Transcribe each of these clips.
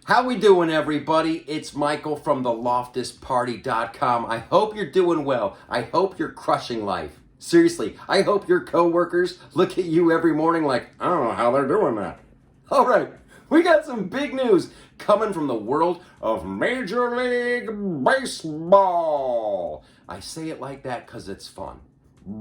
How we doing, everybody? It's Michael from the LoftusParty.com. I hope you're doing well. I hope you're crushing life. Seriously, I hope your coworkers look at you every morning like, I don't know how they're doing that. All right, we got some big news coming from the world of Major League Baseball. I say it like that because it's fun.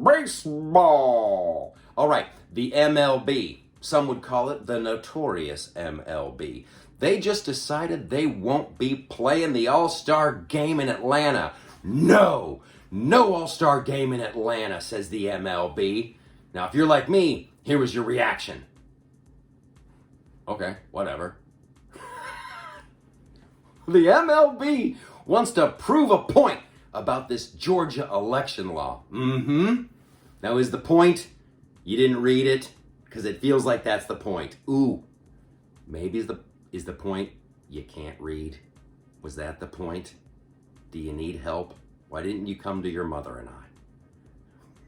Baseball. All right, the MLB. Some would call it the notorious MLB. They just decided they won't be playing the All-Star game in Atlanta. No All-Star game in Atlanta, says the MLB. Now, if you're like me, here was your reaction. Okay, whatever. The MLB wants to prove a point about this Georgia election law. Now, is the point you didn't read it? Because it feels like that's the point. Ooh, maybe is the point you can't read? Was that the point? Do you need help? Why didn't you come to your mother and I?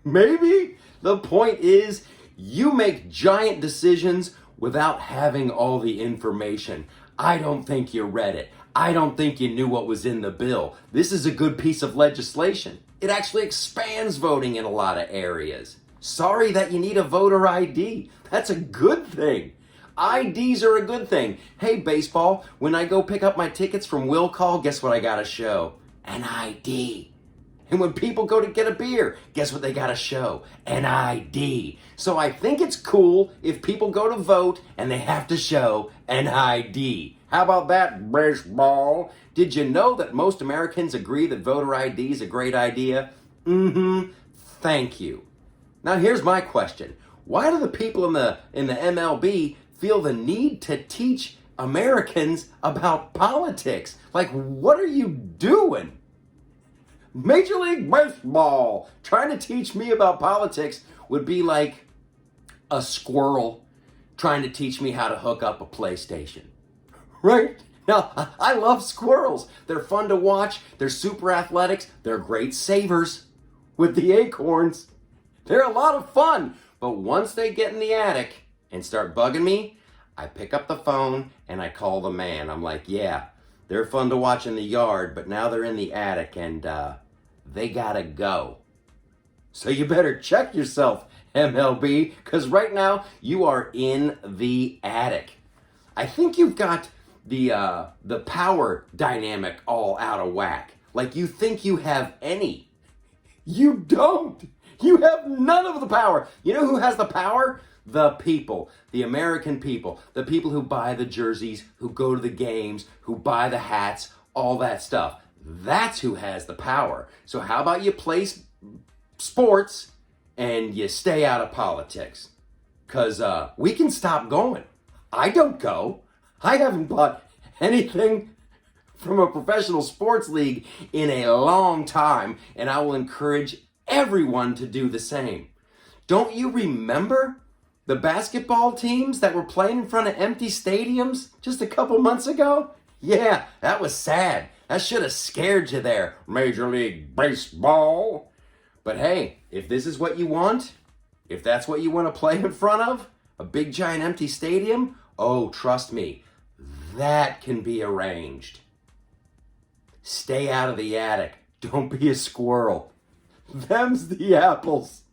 Maybe the point is you make giant decisions without having all the information. I don't think you read it. I don't think you knew what was in the bill. This is a good piece of legislation. It actually expands voting in a lot of areas. Sorry that you need a voter ID. That's a good thing. IDs are a good thing. Hey, baseball, when I go pick up my tickets from Will Call, guess what I gotta show? An ID. And when people go to get a beer, guess what they gotta show? An ID. So I think it's cool if people go to vote and they have to show an ID. How about that, baseball? Did you know that most Americans agree that voter ID is a great idea? Thank you. Now here's my question. Why do the people in the MLB feel the need to teach Americans about politics? Like, what are you doing? Major League Baseball trying to teach me about politics would be like a squirrel trying to teach me how to hook up a PlayStation. Right? Now, I love squirrels. They're fun to watch. They're super athletics. They're great savers with the acorns. They're a lot of fun. But once they get in the attic and start bugging me, I pick up the phone and I call the man. I'm like, yeah, they're fun to watch in the yard, but now they're in the attic and they gotta go. So you better check yourself, MLB, because right now you are in the attic. I think you've got the power dynamic all out of whack. Like you think you have any. You don't. You have none of the power. You know who has the power? The people, the American people, the people who buy the jerseys, who go to the games, who buy the hats, all that stuff. That's who has the power. So how about you play sports and you stay out of politics? Because we can stop going. I don't go. I haven't bought anything from a professional sports league in a long time, and I will encourage everyone to do the same. Don't you remember the basketball teams that were playing in front of empty stadiums just a couple months ago? Yeah, that was sad. That should have scared you there, Major League Baseball. But hey, if this is what you want, if that's what you want to play in front of, a big giant empty stadium, oh, trust me, that can be arranged. Stay out of the attic. Don't be a squirrel. Them's the apples.